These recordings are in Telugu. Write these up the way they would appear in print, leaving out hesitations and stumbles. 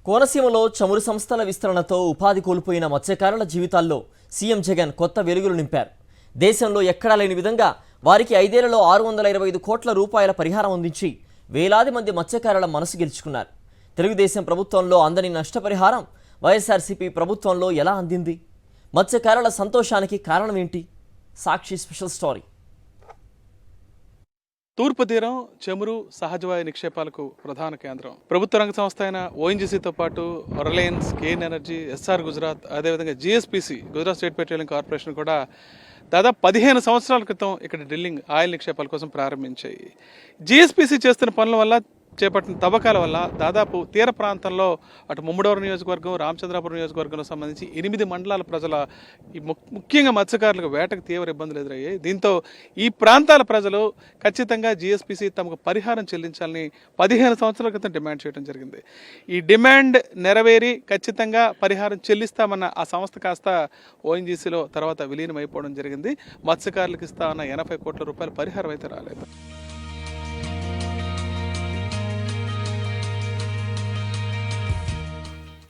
కోనసీమలో చమురు సంస్థల విస్తరణతో ఉపాధి కోల్పోయిన మత్స్యకారుల జీవితాల్లో సీఎం జగన్ కొత్త వెలుగులు నింపారు. దేశంలో ఎక్కడా లేని విధంగా వారికి 5 ఏళ్లలో 625 కోట్ల రూపాయల పరిహారం అందించి వేలాది మంది మత్స్యకారుల మనసు గెలుచుకున్నారు. తెలుగుదేశం ప్రభుత్వంలో అందని నష్టపరిహారం వైఎస్ఆర్సీపీ ప్రభుత్వంలో ఎలా అందింది? మత్స్యకారుల సంతోషానికి కారణం ఏంటి? సాక్షి స్పెషల్ స్టోరీ. తూర్పు తీరం చమురు సహజవాయు నిక్షేపాలకు ప్రధాన కేంద్రం. ప్రభుత్వ రంగ సంస్థ అయిన ఓఎన్జీసీతో పాటు రిలయన్స్, కేన్ ఎనర్జీ, ఎస్ఆర్ గుజరాత్, అదేవిధంగా GSPC Gujarat State Petroleum Corporation కూడా దాదాపు 15 సంవత్సరాల క్రితం ఇక్కడ డ్రిల్లింగ్ ఆయిల్ నిక్షేపాల కోసం ప్రారంభించాయి. జీఎస్పీసీ చేస్తున్న పనుల వల్ల, చేపట్టిన తవ్వకాల వల్ల దాదాపు తీర ప్రాంతంలో అటు ముమ్మడవరం నియోజకవర్గం, రామచంద్రాపురం నియోజకవర్గంలో సంబంధించి 8 మండలాల ప్రజల ముఖ్యంగా మత్స్యకారులకు వేటకు తీవ్ర ఇబ్బందులు ఎదురయ్యాయి. దీంతో ఈ ప్రాంతాల ప్రజలు ఖచ్చితంగా జీఎస్పీసీ తమకు పరిహారం చెల్లించాలని 15 సంవత్సరాల క్రితం డిమాండ్ చేయడం జరిగింది. ఈ డిమాండ్ నెరవేరి ఖచ్చితంగా పరిహారం చెల్లిస్తామన్న ఆ సంస్థ కాస్త ఓఎన్జీసీలో తర్వాత విలీనం అయిపోవడం జరిగింది. మత్స్యకారులకు ఇస్తామన్న 80 కోట్ల రూపాయల పరిహారం అయితే రాలేదు.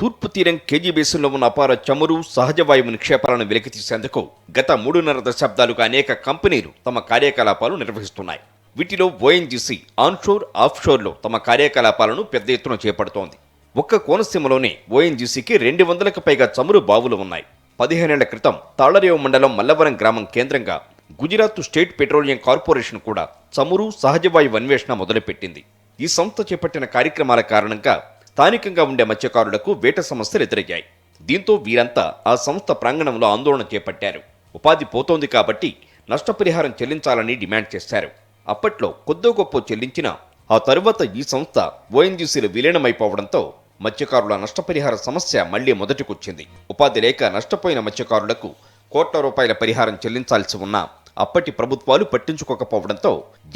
తూర్పు తీరం కేజీ బేసిన్లో ఉన్న అపార చమురు, సహజ వాయువు నిక్షేపాలను వెలికితీసేందుకు గత 3.5 దశాబ్దాలుగా అనేక కంపెనీలు తమ కార్యకలాపాలు నిర్వహిస్తున్నాయి. వీటిలో ఓఎన్జీసీ ఆన్షోర్, ఆఫ్షోర్లో తమ కార్యకలాపాలను పెద్ద ఎత్తున చేపడుతోంది. ఒక్క కోనసీమలోనే ఓఎన్జీసీకి 200లకు పైగా చమురు బావులు ఉన్నాయి. 15 ఏళ్ల క్రితం తాళరేవు మండలం మల్లవరం గ్రామం కేంద్రంగా గుజరాత్ స్టేట్ పెట్రోలియం కార్పొరేషన్ కూడా చమురు, సహజ వాయువు అన్వేషణ మొదలుపెట్టింది. ఈ సంస్థ చేపట్టిన కార్యక్రమాల కారణంగా స్థానికంగా ఉండే మత్స్యకారులకు వేట సమస్యలు ఎదురయ్యాయి. దీంతో వీరంతా ఆ సంస్థ ప్రాంగణంలో ఆందోళన చేపట్టారు. ఉపాధి పోతోంది కాబట్టి నష్టపరిహారం చెల్లించాలని డిమాండ్ చేశారు. అప్పట్లో కొద్దో గొప్ప చెల్లించినా ఆ తరువాత ఈ సంస్థ ఓఎన్జీసీలో విలీనమైపోవడంతో మత్స్యకారుల నష్టపరిహార సమస్య మళ్లీ మొదటికొచ్చింది. ఉపాధి లేక నష్టపోయిన మత్స్యకారులకు కోట్ల రూపాయల పరిహారం చెల్లించాల్సి ఉన్నా అప్పటి ప్రభుత్వాలు పట్టించుకోకపోవడంతో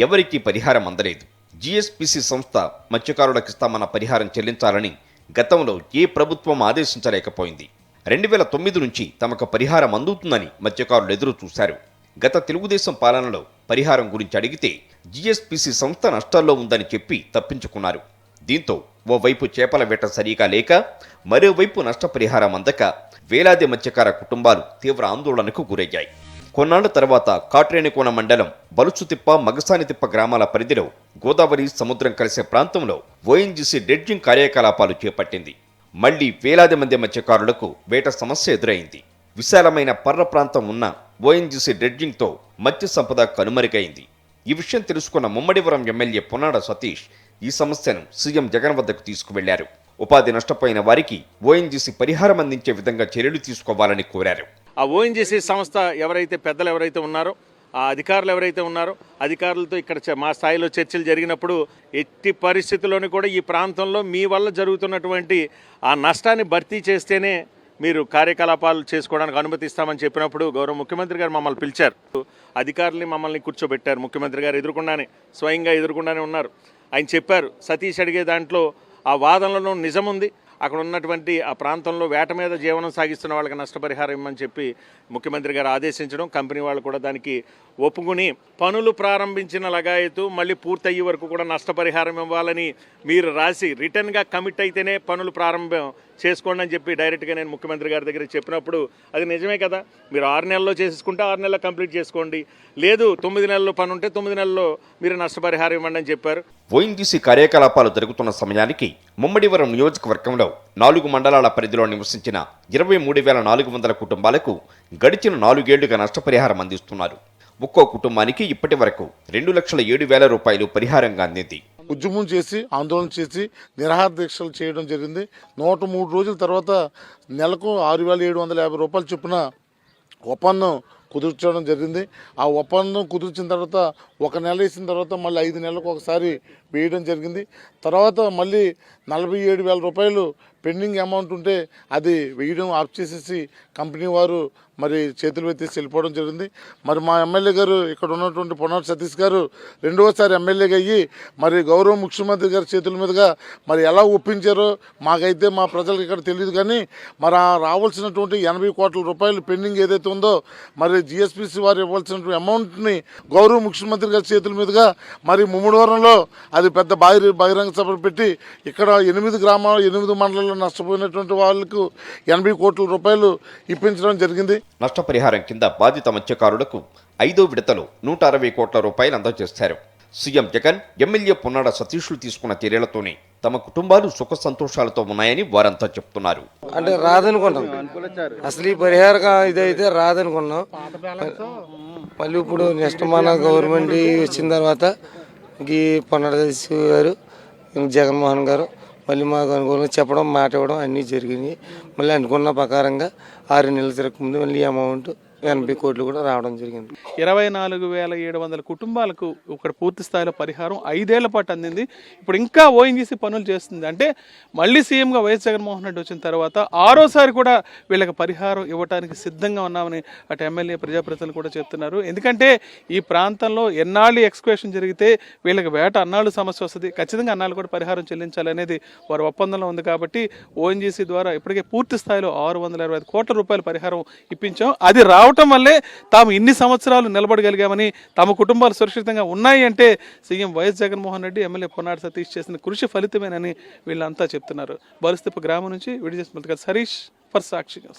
ఎవరికీ పరిహారం అందలేదు. జీఎస్పీసీ సంస్థ మత్స్యకారులకిస్తామన్న పరిహారం చెల్లించాలని గతంలో ఏ ప్రభుత్వం ఆదేశించలేకపోయింది. 2009 నుంచి తమకు పరిహారం అందుతుందని మత్స్యకారులు ఎదురు చూశారు. గత తెలుగుదేశం పాలనలో పరిహారం గురించి అడిగితే జీఎస్పీసీ సంస్థ నష్టాల్లో ఉందని చెప్పి తప్పించుకున్నారు. దీంతో ఓవైపు చేపల వేట సరిగా లేక, మరోవైపు నష్టపరిహారం అందక వేలాది మత్స్యకార కుటుంబాలు తీవ్ర ఆందోళనకు గురయ్యాయి. కొన్నాళ్ల తర్వాత కాట్రేనికోన మండలం బలుచుతిప్ప, మగసానితిప్ప గ్రామాల పరిధిలో గోదావరి సముద్రం కలిసే ప్రాంతంలో ఓఎన్జీసీ డ్రెడ్జింగ్ కార్యకలాపాలు చేపట్టింది. మళ్లీ వేలాది మంది మత్స్యకారులకు వేట సమస్య ఎదురైంది. విశాలమైన పర్ర ప్రాంతం ఉన్న ఓఎన్జీసీ డ్రెడ్జింగ్తో మత్స్య సంపద కనుమరుగైంది. ఈ విషయం తెలుసుకున్న ముమ్మడివరం ఎమ్మెల్యే పొన్నాడ సతీష్ ఈ సమస్యను సీఎం జగన్ వద్దకు తీసుకువెళ్లారు. ఉపాధి నష్టపోయిన వారికి ఓఎన్జీసీ పరిహారం అందించే విధంగా చర్యలు తీసుకోవాలని కోరారు. ఆ ఓఎన్జీసీ సంస్థ పెద్దలు ఎవరైతే ఉన్నారో, ఆ అధికారులు ఎవరైతే ఉన్నారో, అధికారులతో ఇక్కడ మా స్థాయిలో చర్చలు జరిగినప్పుడు ఎట్టి పరిస్థితుల్లోనూ కూడా ఈ ప్రాంతంలో మీ వల్ల జరుగుతున్నటువంటి ఆ నష్టాన్ని భర్తీ చేస్తేనే మీరు కార్యకలాపాలు చేసుకోవడానికి అనుమతిస్తామని చెప్పినప్పుడు గౌరవ ముఖ్యమంత్రి గారు మమ్మల్ని పిలిచారు. అధికారుల్ని మమ్మల్ని కూర్చోబెట్టారు. ముఖ్యమంత్రి గారు స్వయంగా ఎదుర్కొండానే ఉన్నారు. ఆయన చెప్పారు, సతీష్ అడిగే దాంట్లో ఆ వాదనలో నిజముంది. అక్కడ ఉన్నటువంటి ఆ ప్రాంతంలో వేట మీద జీవనం సాగిస్తున్న వాళ్ళకి నష్టపరిహారం ఇవ్వమని చెప్పి ముఖ్యమంత్రి గారు ఆదేశించడం, కంపెనీ వాళ్ళు కూడా దానికి ఒప్పుకుని పనులు ప్రారంభించిన లగాయతు మళ్ళీ పూర్తయ్యే వరకు కూడా నష్టపరిహారం ఇవ్వాలని మీరు రాసి రిటర్న్గా కమిట్ అయితేనే పనులు ప్రారంభం చేసుకోండి అని చెప్పి డైరెక్ట్గా నేను ముఖ్యమంత్రి గారి దగ్గర చెప్పినప్పుడు అది నిజమే కదా, మీరు 6 నెలల్లో చేసుకుంటే 6 నెలల్లో కంప్లీట్ చేసుకోండి, లేదు 9 నెలల్లో పని ఉంటే 9 నెలల్లో మీరు నష్టపరిహారం ఇవ్వండి అని చెప్పారు. ఓఎన్జీసీ కార్యకలాపాలు జరుగుతున్న సమయానికి ముమ్మడివరం నియోజకవర్గంలో 4 మండలాల పరిధిలో నివసించిన 23,400 కుటుంబాలకు గడిచిన 4 ఏళ్లుగా నష్టపరిహారం అందిస్తున్నారు. ఒక్కో కుటుంబానికి ఇప్పటి వరకు 2,07,000 రూపాయలు పరిహారంగా అందింది. ఉద్యమం చేసి, ఆందోళన చేసి, నిరాహార దీక్షలు చేయడం జరిగింది. 103 రోజుల తర్వాత నెలకు 6,750 రూపాయలు చొప్పున ఒప్పందం కుదుర్చడం జరిగింది. ఆ ఒప్పందం కుదిర్చిన తర్వాత 1 నెల వేసిన తర్వాత మళ్ళీ 5 నెలలకు ఒకసారి వేయడం జరిగింది. తర్వాత మళ్ళీ 47,000 రూపాయలు పెండింగ్ అమౌంట్ ఉంటే అది వేయడం ఆఫ్ చేసేసి కంపెనీ వారు మరి చేతులు ఎత్తేసి వెళ్ళిపోవడం జరిగింది. మరి మా ఎమ్మెల్యే గారు ఇక్కడ ఉన్నటువంటి పొన్నాడు సతీష్ గారు రెండవసారి ఎమ్మెల్యేగా అయ్యి మరి గౌరవ ముఖ్యమంత్రి గారి చేతుల మీదుగా మరి ఎలా ఒప్పించారో మాకైతే మా ప్రజలకు ఇక్కడ తెలియదు. కానీ మరి ఆ రావాల్సినటువంటి 80 కోట్ల రూపాయలు పెండింగ్ ఏదైతే ఉందో మరి జిఎస్పిసి వారు ఇవ్వాల్సినటువంటి అమౌంట్ని గౌరవ ముఖ్యమంత్రి గారి చేతుల మీదుగా మరి ముమ్మడివరంలో అది పెద్ద బహిరంగ సభలు పెట్టి ఇక్కడ 8 గ్రామాలు 8 మండలాల్లో నష్టపోయినటువంటి వాళ్ళకు 80 కోట్ల రూపాయలు ఇప్పించడం జరిగింది. నష్టపరిహారం కింద బాధిత మత్స్యకారులకు 5వ విడతలో 160 కోట్ల రూపాయలు అందజేశారు. సీఎం జగన్, ఎమ్మెల్యే పొన్నాడ సతీష్లు తీసుకున్న చర్యలతోనే తమ కుటుంబాలు సుఖ సంతోషాలతో ఉన్నాయని వారంతా చెప్తున్నారు. అంటే రాదనుకున్నాం, అసలు ఈ పరిహారం ఇదైతే రాదనుకున్నాం. మళ్ళీ ఇప్పుడు నెక్స్ట్ మన గవర్నమెంట్ వచ్చిన తర్వాత ఈ పొన్నాడ సతీష్ గారు, జగన్మోహన్ గారు మళ్ళీ మాకు అనుకూలంగా చెప్పడం, మాట ఇవ్వడం అన్నీ జరిగినాయి. మళ్ళీ అనుకున్న ప్రకారంగా 6 నెలల తిరగకముందు మళ్ళీ అమౌంట్ 80 కోట్లు కూడా రావడం జరిగింది. 24,700 కుటుంబాలకు ఇక్కడ పూర్తి స్థాయిలో పరిహారం 5 ఏళ్ల పాటు అందింది. ఇప్పుడు ఇంకా ఓఎన్జీసీ పనులు చేస్తుంది. అంటే మళ్ళీ సీఎంగా వైఎస్ జగన్మోహన్ రెడ్డి వచ్చిన తర్వాత 6వసారి కూడా వీళ్ళకి పరిహారం ఇవ్వడానికి సిద్ధంగా ఉన్నామని అటు ఎమ్మెల్యే ప్రజాప్రతినిధులు కూడా చెప్తున్నారు. ఎందుకంటే ఈ ప్రాంతంలో ఎన్నాళ్ళు ఎక్స్క్వేషన్ జరిగితే వీళ్ళకి వేట అన్నాళ్ళు సమస్య వస్తుంది, ఖచ్చితంగా అన్నాళ్ళు కూడా పరిహారం చెల్లించాలి అనేది వారి ఒప్పందంలో ఉంది. కాబట్టి ఓఎన్జీసీ ద్వారా ఇప్పటికే పూర్తి స్థాయిలో 625 కోట్ల రూపాయల పరిహారం ఇప్పించాం. అది రావటం వల్లే తాము ఇన్ని సంవత్సరాలు నిలబడగలిగామని, తమ కుటుంబాలు సురక్షితంగా ఉన్నాయి అంటే CM YS Jaganmohan Reddy, MLA Ponnada Satish చేసిన కృషి ఫలితమేనని వీళ్ళంతా చెప్తున్నారు. బరుస్థిప గ్రామం నుంచి విడిచేసిన హరీష్ ఫర్ సాక్షి.